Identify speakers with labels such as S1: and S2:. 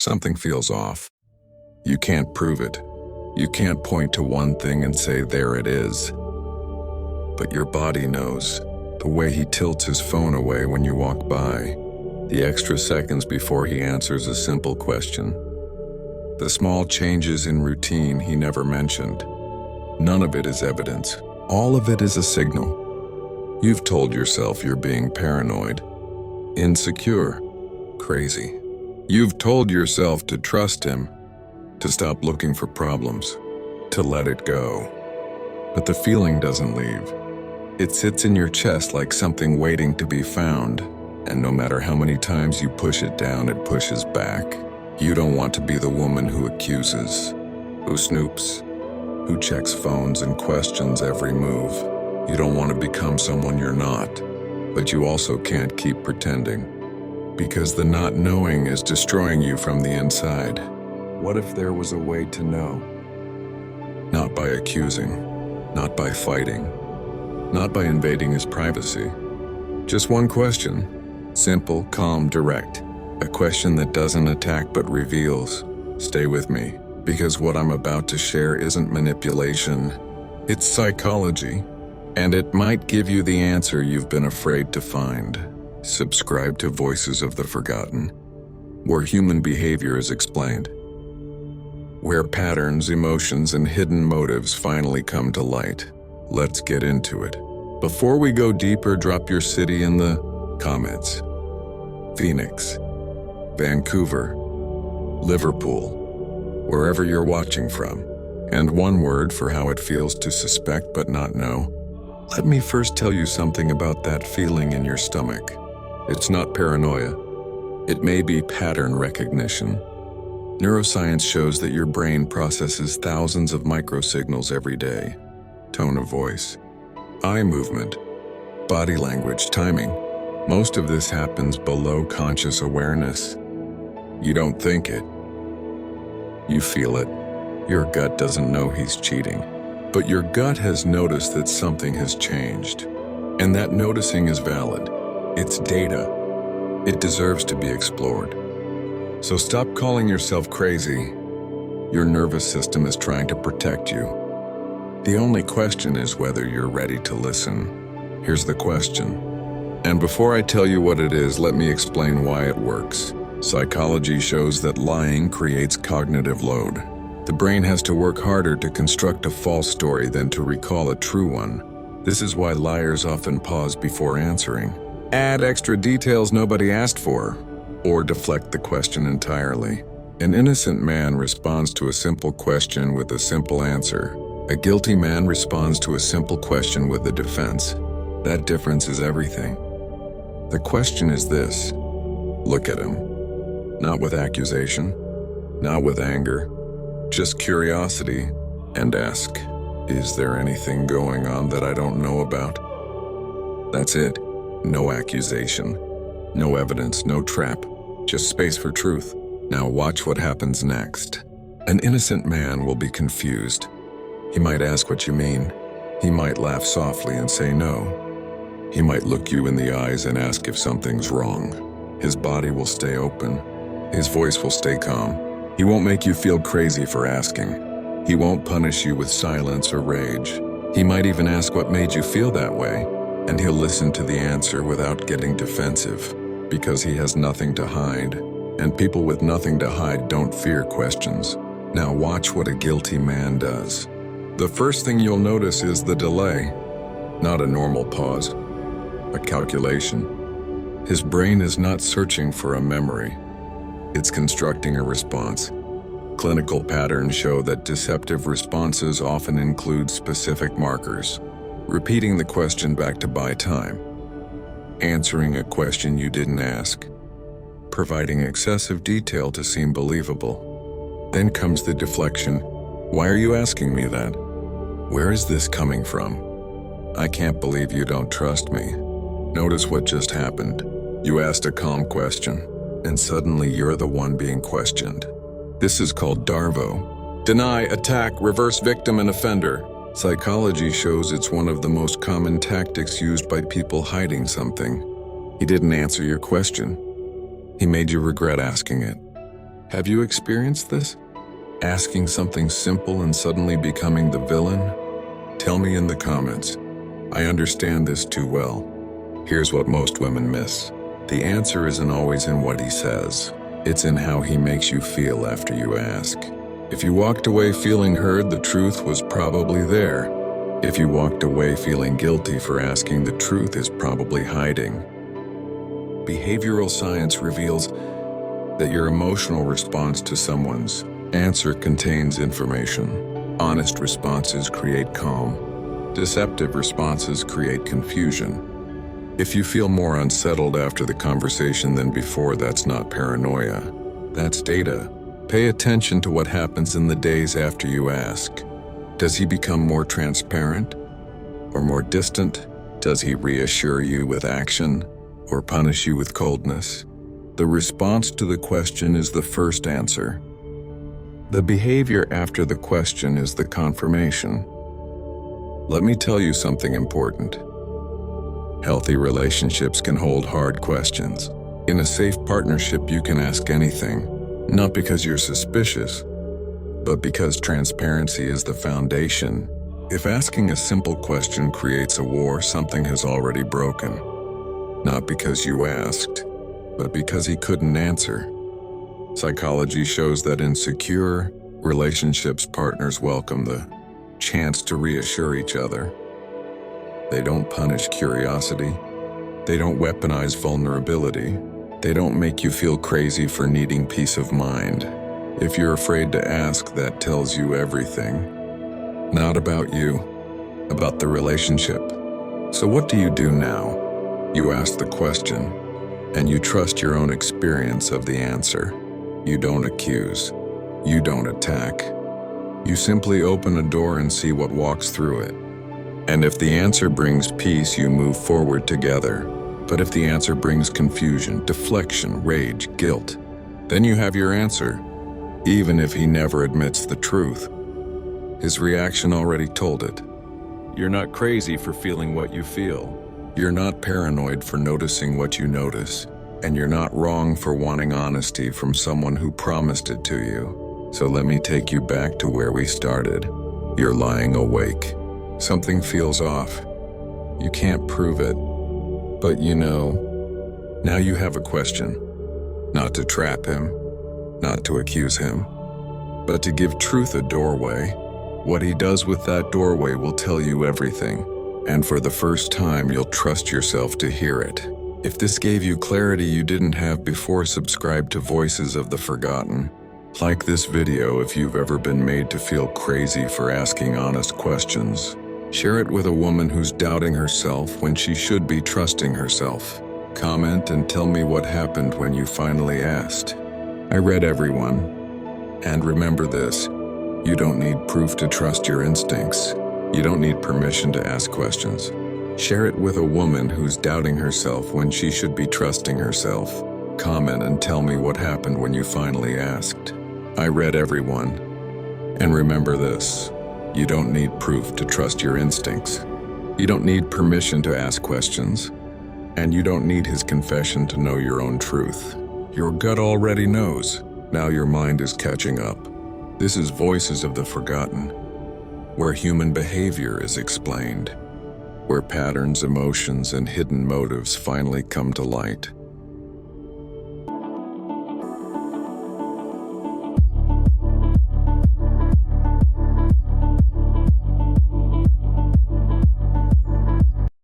S1: Something feels off. You can't prove it. You can't point to one thing and say, there it is. But your body knows. The way he tilts his phone away when you walk by. The extra seconds before he answers a simple question. The small changes in routine he never mentioned. None of it is evidence. All of it is a signal. You've told yourself you're being paranoid, insecure, crazy. You've told yourself to trust him, to stop looking for problems, to let it go. But the feeling doesn't leave. It sits in your chest like something waiting to be found, and no matter how many times you push it down, it pushes back. You don't want to be the woman who accuses, who snoops, who checks phones and questions every move. You don't want to become someone you're not, but you also can't keep pretending, because the not knowing is destroying you from the inside. What if there was a way to know? Not by accusing, not by fighting, not by invading his privacy. Just one question, simple, calm, direct. A question that doesn't attack but reveals. Stay with me, because what I'm about to share isn't manipulation. It's psychology, and it might give you the answer you've been afraid to find. Subscribe to Voices of the Forgotten, where human behavior is explained, where patterns, emotions, and hidden motives finally come to light. Let's get into it. Before we go deeper, drop your city in the comments. Phoenix, Vancouver, Liverpool, wherever you're watching from, and one word for how it feels to suspect but not know. Let me first tell you something about that feeling in your stomach. It's not paranoia. It may be pattern recognition. Neuroscience shows that your brain processes thousands of microsignals every day. Tone of voice, eye movement, body language, timing. Most of this happens below conscious awareness. You don't think it. You feel it. Your gut doesn't know he's cheating. But your gut has noticed that something has changed. And that noticing is valid. It's data. It deserves to be explored. So stop calling yourself crazy. Your nervous system is trying to protect you. The only question is whether you're ready to listen. Here's the question. And before I tell you what it is, let me explain why it works. Psychology shows that lying creates cognitive load. The brain has to work harder to construct a false story than to recall a true one. This is why liars often pause before answering, add extra details nobody asked for, or deflect the question entirely. An innocent man responds to a simple question with a simple answer. A guilty man responds to a simple question with a defense. That difference is everything. The question is this: look at him. Not with accusation, not with anger, just curiosity, and ask, is there anything going on that I don't know about? That's it. No accusation, no evidence, no trap, just space for truth. Now watch what happens next. An innocent man will be confused. He might ask what you mean. He might laugh softly and say no. He might look you in the eyes and ask if something's wrong. His body will stay open. His voice will stay calm. He won't make you feel crazy for asking. He won't punish you with silence or rage. He might even ask what made you feel that way, and he'll listen to the answer without getting defensive, because he has nothing to hide, and people with nothing to hide don't fear questions. Now watch what a guilty man does. The first thing you'll notice is the delay, not a normal pause, a calculation. His brain is not searching for a memory. It's constructing a response. Clinical patterns show that deceptive responses often include specific markers. Repeating the question back to buy time. Answering a question you didn't ask. Providing excessive detail to seem believable. Then comes the deflection. Why are you asking me that? Where is this coming from? I can't believe you don't trust me. Notice what just happened. You asked a calm question, and suddenly you're the one being questioned. This is called DARVO. Deny, attack, reverse victim and offender. Psychology shows it's one of the most common tactics used by people hiding something. He didn't answer your question. He made you regret asking it. Have you experienced this? Asking something simple and suddenly becoming the villain? Tell me in the comments. I understand this too well. Here's what most women miss. The answer isn't always in what he says. It's in how he makes you feel after you ask. If you walked away feeling heard, the truth was probably there. If you walked away feeling guilty for asking, the truth is probably hiding. Behavioral science reveals that your emotional response to someone's answer contains information. Honest responses create calm. Deceptive responses create confusion. If you feel more unsettled after the conversation than before, that's not paranoia. That's data. Pay attention to what happens in the days after you ask. Does he become more transparent or more distant? Does he reassure you with action or punish you with coldness? The response to the question is the first answer. The behavior after the question is the confirmation. Let me tell you something important. Healthy relationships can hold hard questions. In a safe partnership, you can ask anything, not because you're suspicious, but because transparency is the foundation. If asking a simple question creates a war, something has already broken. Not because you asked, but because he couldn't answer. Psychology shows that in secure relationships, partners welcome the chance to reassure each other. They don't punish curiosity. They don't weaponize vulnerability. They don't make you feel crazy for needing peace of mind. If you're afraid to ask, that tells you everything. Not about you, about the relationship. So what do you do now? You ask the question, and you trust your own experience of the answer. You don't accuse. You don't attack. You simply open a door and see what walks through it. And if the answer brings peace, you move forward together. But if the answer brings confusion, deflection, rage, guilt, then you have your answer, even if he never admits the truth. His reaction already told it. You're not crazy for feeling what you feel. You're not paranoid for noticing what you notice. And you're not wrong for wanting honesty from someone who promised it to you. So let me take you back to where we started. You're lying awake. Something feels off. You can't prove it, but you know. Now you have a question. Not to trap him, not to accuse him, but to give truth a doorway. What he does with that doorway will tell you everything. And for the first time, you'll trust yourself to hear it. If this gave you clarity you didn't have before, subscribe to Voices of the Forgotten. Like this video if you've ever been made to feel crazy for asking honest questions. Share it with a woman who's doubting herself when she should be trusting herself. Comment and tell me what happened when you finally asked. I read everyone. And remember this, you don't need proof to trust your instincts. You don't need permission to ask questions. Share it with a woman who's doubting herself when she should be trusting herself. Comment and tell me what happened when you finally asked. I read everyone. And remember this. You don't need proof to trust your instincts. You don't need permission to ask questions. And you don't need his confession to know your own truth. Your gut already knows. Now your mind is catching up. This is Voices of the Forgotten, where human behavior is explained, where patterns, emotions, and hidden motives finally come to light.